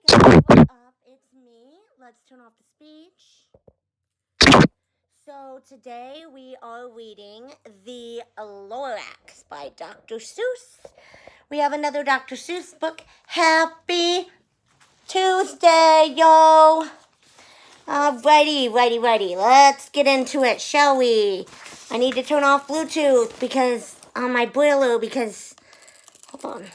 Hey guys, what's up? It's me. Let's turn off the speech. So today we are reading the Lorax by Dr. Seuss. We have another Dr. Seuss book. Happy Tuesday, yo! Righty. Let's get into it, shall we? I need to turn off Bluetooth because on my boiler hold on.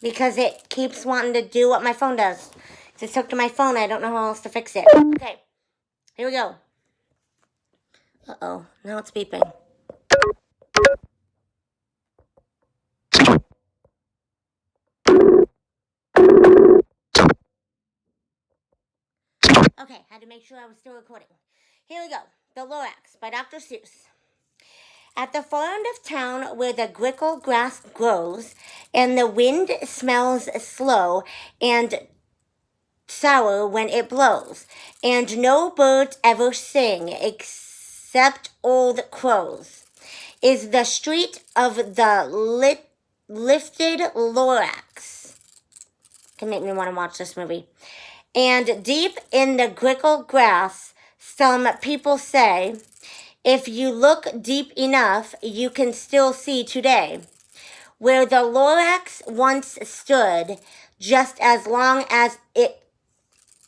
Because it keeps wanting to do what my phone does. It's hooked to my phone. I don't know how else to fix it. Okay, here we go. Uh-oh, now it's beeping. Okay, had to make sure I was still recording. Here we go. The Lorax by Dr. Seuss. At the far end of town where the grickle grass grows and the wind smells slow and sour when it blows, and no birds ever sing except old crows, is the street of the lifted Lorax. Can make me want to watch this movie. And deep in the grickle grass, some people say, if you look deep enough, you can still see today, where the Lorax once stood, just as long as it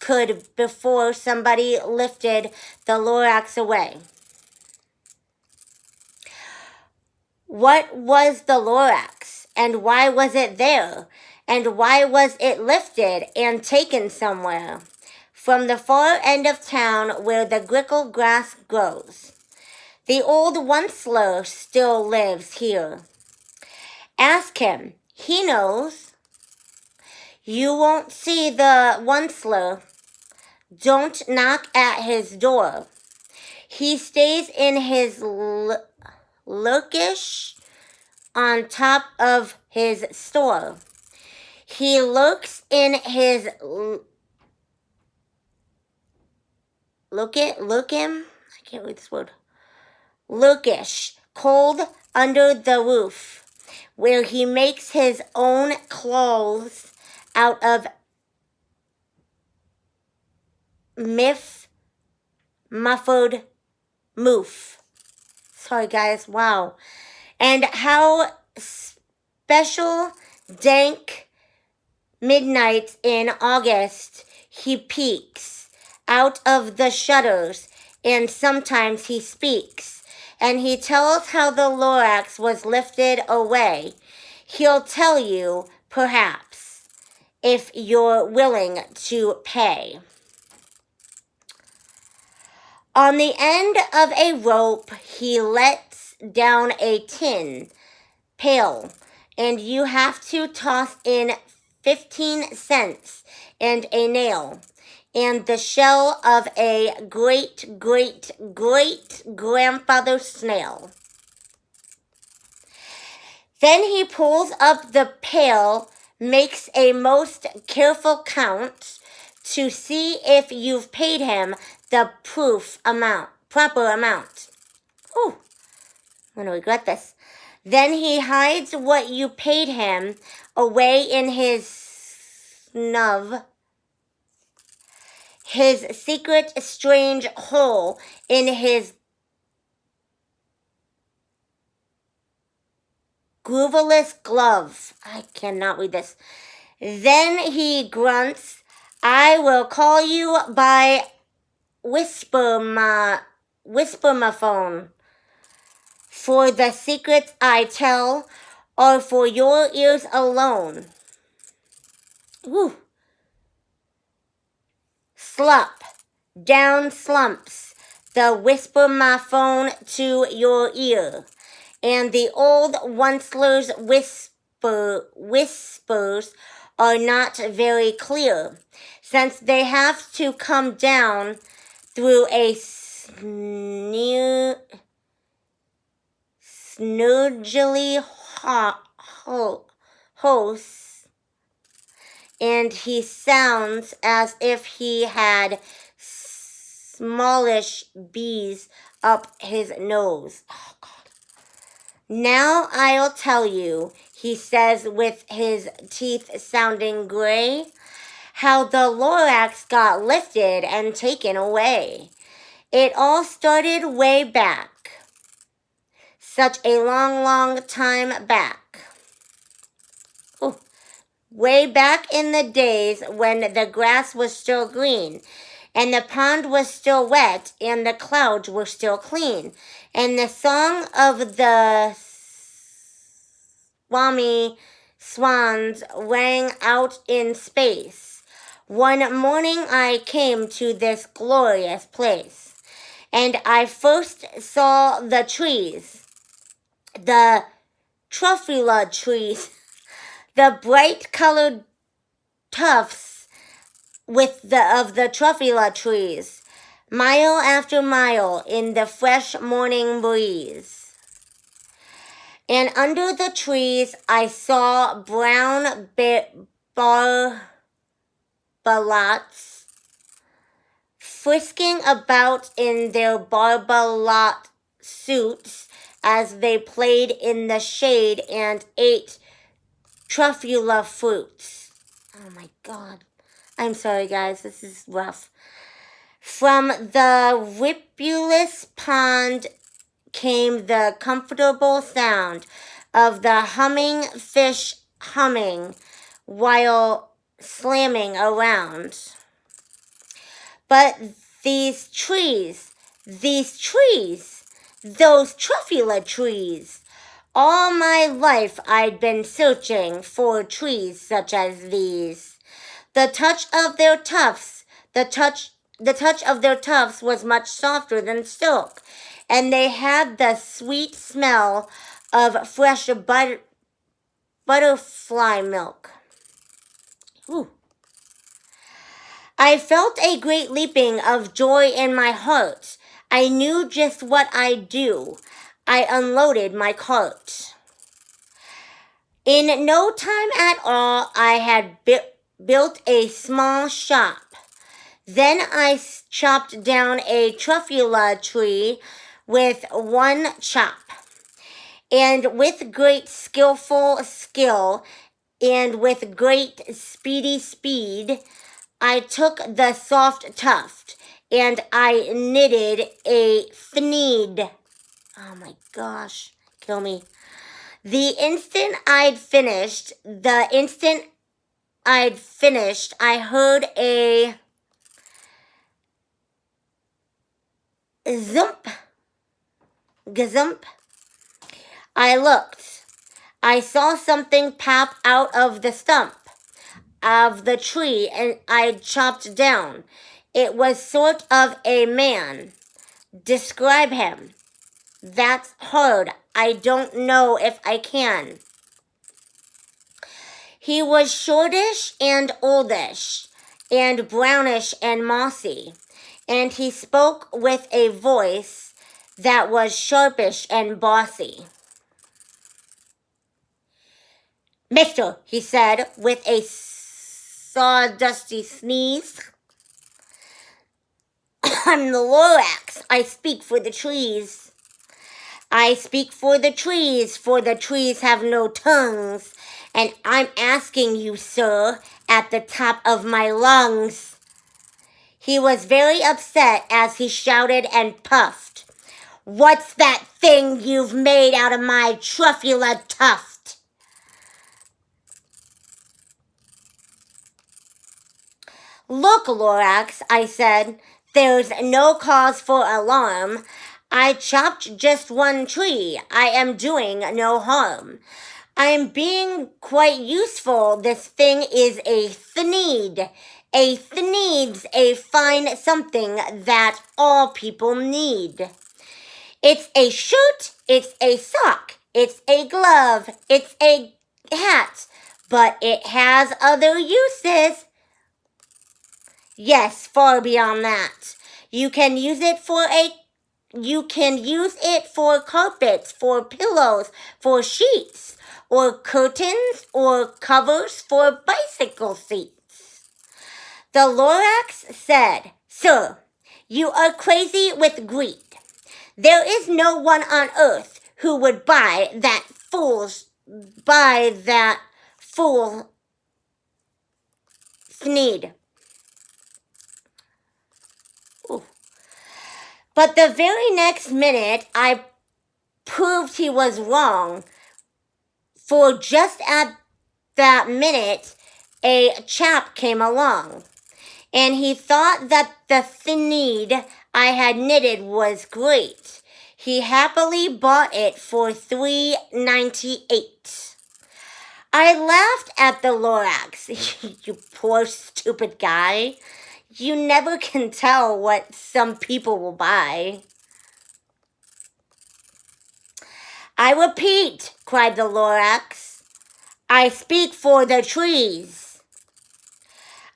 could before somebody lifted the Lorax away. What was the Lorax, and why was it there, and why was it lifted and taken somewhere? From the far end of town where the grickle grass grows. The old Onceler still lives here. Ask him, he knows. You won't see the Onceler. Don't knock at his door. He stays in his lurkish on top of his store. He lurks in his lurkish, I can't read this word. Lurkish, cold under the roof, where he makes his own clothes out of muffled moof. Sorry guys, wow. And how special dank midnights in August he peeks out of the shutters, and sometimes he speaks, and he tells how the Lorax was lifted away. He'll tell you, perhaps, if you're willing to pay. On the end of a rope, he lets down a tin pail, and you have to toss in 15 cents and a nail, and the shell of a great-great-great-grandfather snail. Then he pulls up the pail, makes a most careful count to see if you've paid him the proper amount. Ooh, I'm going to regret this. Then he hides what you paid him away in his snub, his secret strange hole in his grooveless glove. I cannot read this. Then he grunts, I will call you by whisper-ma-phone. For the secrets I tell are for your ears alone. Woo. Down slumps the whisper-ma-phone to your ear, and the old Onceler's whispers are not very clear, since they have to come down through a snurgily hose, and he sounds as if he had smallish bees up his nose. Oh, God. Now I'll tell you, he says with his teeth sounding gray. How the Lorax got lifted and taken away. It all started way back. Such a long, long time back. Ooh. Way back in the days when the grass was still green, and the pond was still wet, and the clouds were still clean, and the song of the swans rang out in space. One morning I came to this glorious place, and I first saw the trees, the truffla trees, the bright-colored tufts of the truffla trees, mile after mile in the fresh morning breeze. And under the trees I saw brown barbalots frisking about in their barbalot suits as they played in the shade and ate truffula fruits. Oh my God. I'm sorry, guys. This is rough. From the ripulous pond came the comfortable sound of the humming fish humming while slamming around. But those truffula trees, all my life I'd been searching for trees such as these. The touch of their tufts was much softer than silk, and they had the sweet smell of fresh butterfly milk. Ooh. I felt a great leaping of joy in my heart. I knew just what I'd do. I unloaded my cart. In no time at all, I had built a small shop. Then I chopped down a truffula tree with one chop. And with great skillful skill and with great speedy speed, I took the soft tuft and I knitted a thneed. Oh my gosh, kill me. The instant I'd finished, I heard a zump, gazump. I looked. I saw something pop out of the stump of the tree and I'd chopped down. It was sort of a man. Describe him. That's hard. I don't know if I can. He was shortish and oldish, and brownish and mossy, and he spoke with a voice that was sharpish and bossy. Mister, he said, with a sawdusty sneeze, I'm the Lorax. I speak for the trees. I speak for the trees have no tongues, and I'm asking you, sir, at the top of my lungs. He was very upset as he shouted and puffed. What's that thing you've made out of my truffula tuft? Look, Lorax, I said, there's no cause for alarm. I chopped just one tree. I am doing no harm. I am being quite useful. This thing is a thneed. A thneed's a fine something that all people need. It's a shirt, it's a sock, it's a glove, it's a hat, but it has other uses. Yes, far beyond that. You can use it for carpets, for pillows, for sheets, or curtains, or covers for bicycle seats. The Lorax said, Sir, you are crazy with greed. There is no one on earth who would buy that fool's by that fool Sneed. Ooh. But the very next minute, I proved he was wrong, for just at that minute, a chap came along, and he thought that the Sneed I had knitted was great. He happily bought it for $3.98. I laughed at the Lorax. You poor stupid guy. You never can tell what some people will buy. I repeat, cried the Lorax. I speak for the trees.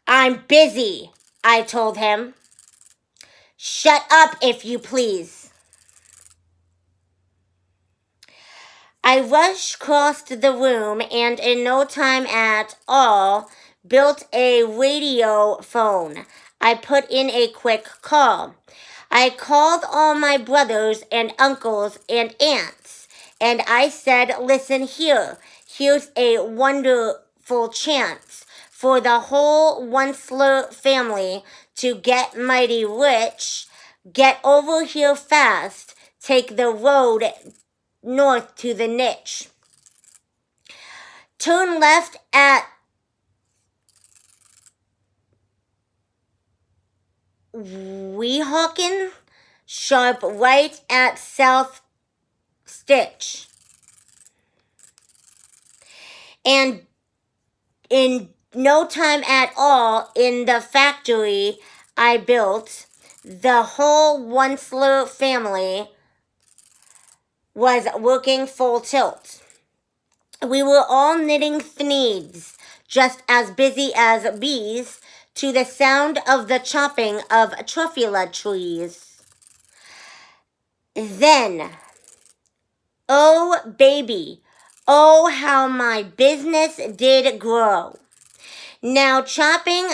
I'm busy, I told him. Shut up, if you please. I rushed across the room and in no time at all built a radio phone. I put in a quick call. I called all my brothers and uncles and aunts, and I said, listen here, here's a wonderful chance for the whole Onceler family to get mighty rich. Get over here fast, take the road north to the niche. Turn left at Weehawken, sharp right at South Stitch. And in no time at all, in the factory I built, the whole Onceler family was working full tilt. We were all knitting Sneeds, just as busy as bees, to the sound of the chopping of truffla trees. Then, oh baby, oh how my business did grow. Now chopping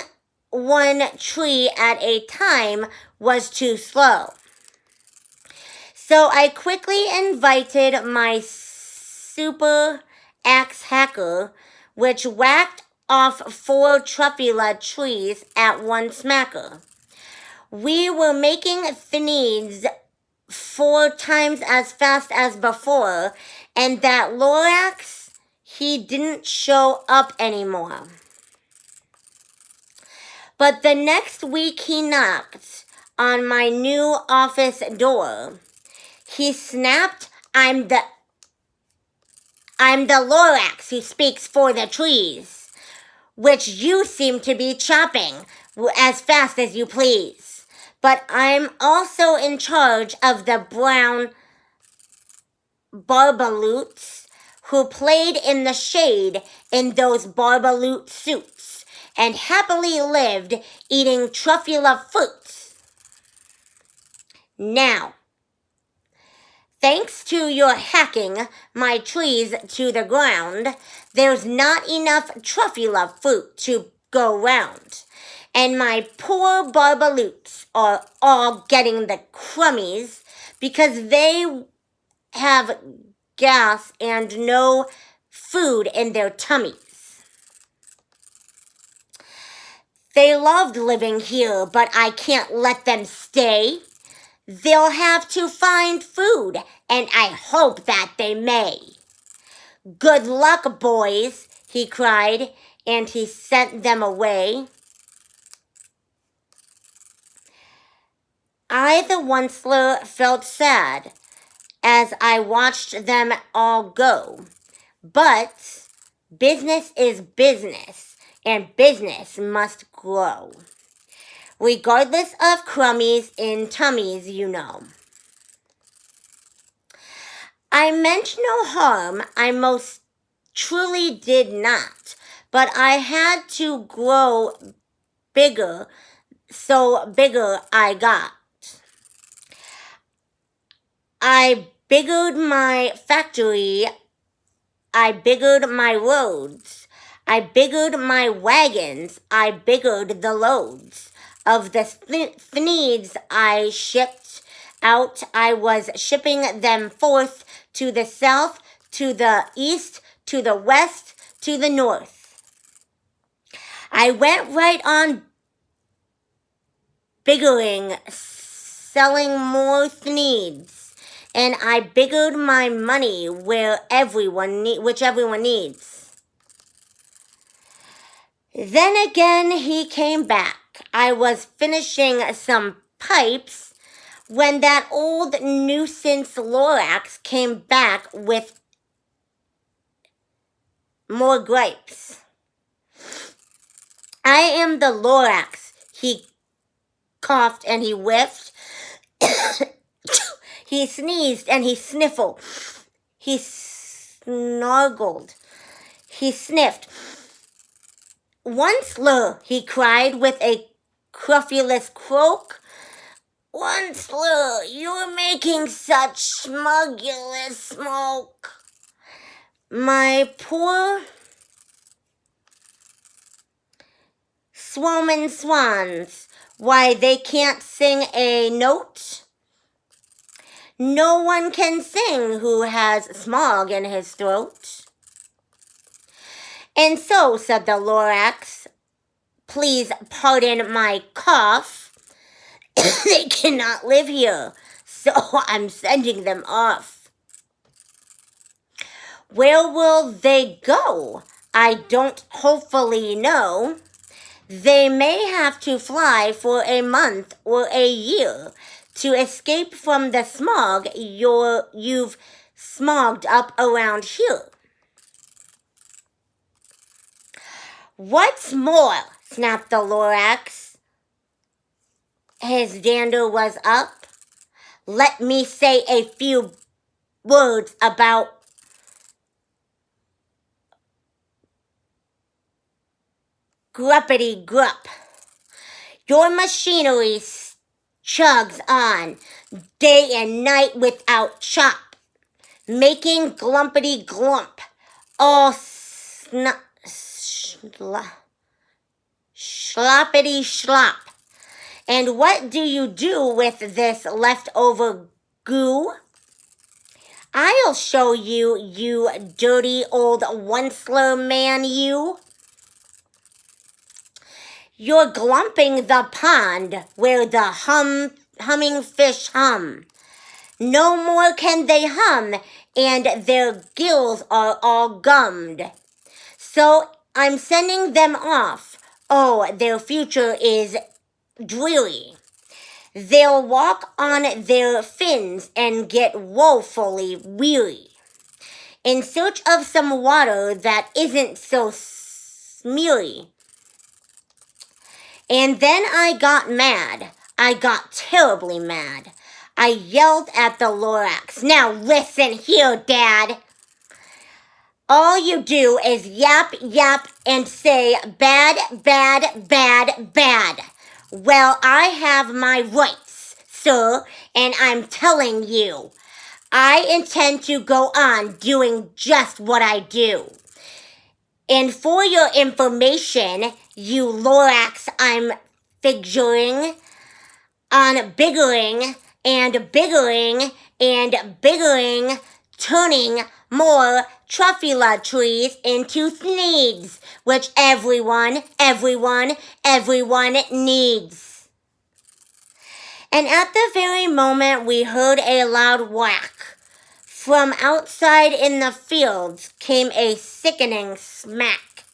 one tree at a time was too slow. So I quickly invited my super axe hacker, which whacked off 4 truffla trees at one smacker. We were making Sneeds 4 times as fast as before, and that Lorax, he didn't show up anymore. But the next week he knocked on my new office door. He snapped, I'm the Lorax who speaks for the trees, which you seem to be chopping as fast as you please. But I'm also in charge of the brown barbaloots who played in the shade in those barbaloot suits and happily lived eating truffula fruits. Now, thanks to your hacking my trees to the ground, there's not enough truffula fruit to go round. And my poor barbaloots are all getting the crummies because they have gas and no food in their tummies. They loved living here, but I can't let them stay. They'll have to find food, and I hope that they may. Good luck, boys, he cried, and he sent them away. I, the Onceler, felt sad as I watched them all go. But business is business, and business must grow. Regardless of crummies in tummies, you know. I meant no harm, I most truly did not, but I had to grow bigger, so bigger I got. I biggered my factory, I biggered my roads, I biggered my wagons, I biggered the loads. Of the Sneeds I shipped out, I was shipping them forth to the south, to the east, to the west, to the north. I went right on biggering, selling more needs, and I biggered my money which everyone needs. Then again he came back. I was finishing some pipes when that old nuisance Lorax came back with more gripes. I am the Lorax, he coughed and he whiffed. He sneezed and he sniffled. He snargled. He sniffed. Once, he cried with a crufulous croak. Once, you're making such smugulous smoke. My poor swans, why they can't sing a note? No one can sing who has smog in his throat. And so, said the Lorax, please pardon my cough. They cannot live here, so I'm sending them off. Where will they go? I don't hopefully know. They may have to fly for a month or a year to escape from the smog you've smogged up around here. What's more, snapped the Lorax. His dander was up. Let me say a few words about gruppity grupp. Your machinery chugs on day and night without chop, making glumpity glump, all sloppity slop. And what do you do with this leftover goo? I'll show you, you dirty old onceler man, you. You're glumping the pond where the humming fish hum. No more can they hum, and their gills are all gummed. So I'm sending them off. Oh, their future is dreary. They'll walk on their fins and get woefully weary, in search of some water that isn't so smeary. And then I got mad. I got terribly mad. I yelled at the Lorax. Now listen here, Dad. All you do is yap, yap, and say bad, bad, bad, bad. Well, I have my rights, sir, and I'm telling you, I intend to go on doing just what I do. And for your information, you Lorax, I'm figuring on biggering and biggering and biggering, turning more truffla trees into needs, which everyone needs. And at the very moment we heard a loud whack. From outside in the fields came a sickening smack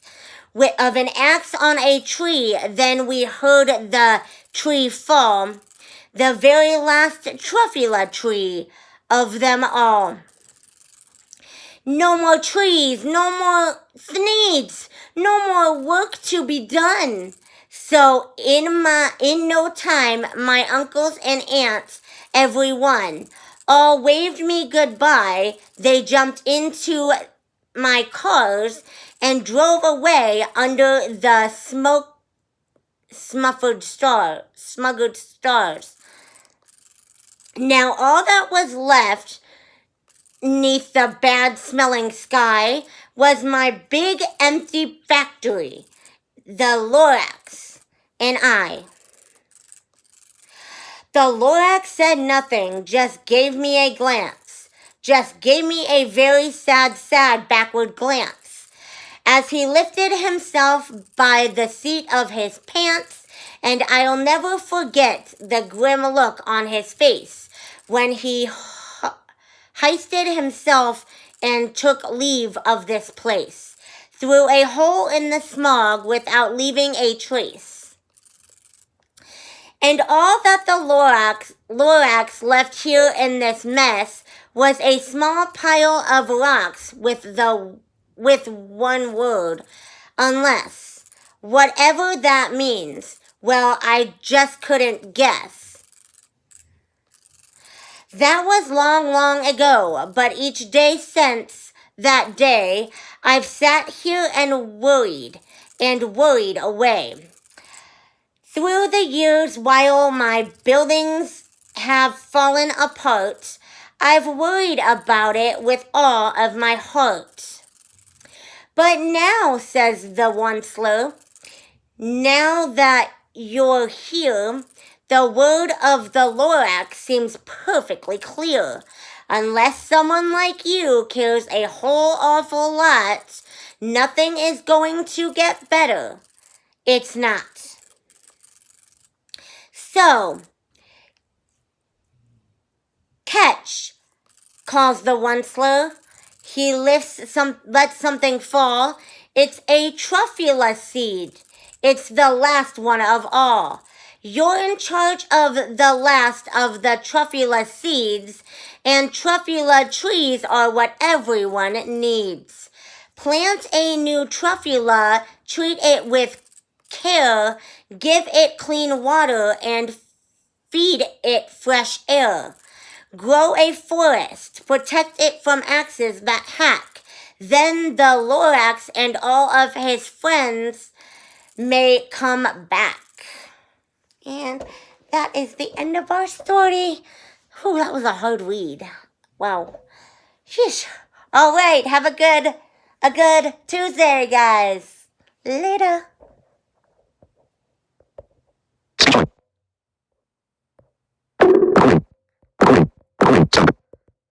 of an axe on a tree. Then we heard the tree fall, the very last truffla tree of them all. No more trees, no more needs, no more work to be done. So in no time, my uncles and aunts, everyone, all waved me goodbye. They jumped into my cars and drove away under the smuggled stars. Now all that was left neath the bad-smelling sky was my big empty factory, the Lorax, and I. The Lorax said nothing, just gave me a glance. just gave me a very sad backward glance as he lifted himself by the seat of his pants, and I'll never forget the grim look on his face when he hoisted himself and took leave of this place through a hole in the smog without leaving a trace. And all that the Lorax left here in this mess was a small pile of rocks with one word, unless. Whatever that means, well, I just couldn't guess. That was long ago, but each day since that day, I've sat here and worried away. Through the years, while my buildings have fallen apart, I've worried about it with all of my heart. But now, says the Onceler, now that you're here, the word of the Lorax seems perfectly clear. Unless someone like you cares a whole awful lot, nothing is going to get better. It's not. So, catch, calls the Onceler. He lets something fall. It's a truffla seed. It's the last one of all. You're in charge of the last of the truffla seeds, and truffla trees are what everyone needs. Plant a new truffla, treat it with care, give it clean water, and feed it fresh air. Grow a forest, protect it from axes that hack. Then the Lorax and all of his friends may come back. And that is the end of our story. Whew, that was a hard read. Wow. Sheesh. All right, have a good Tuesday, guys. Later.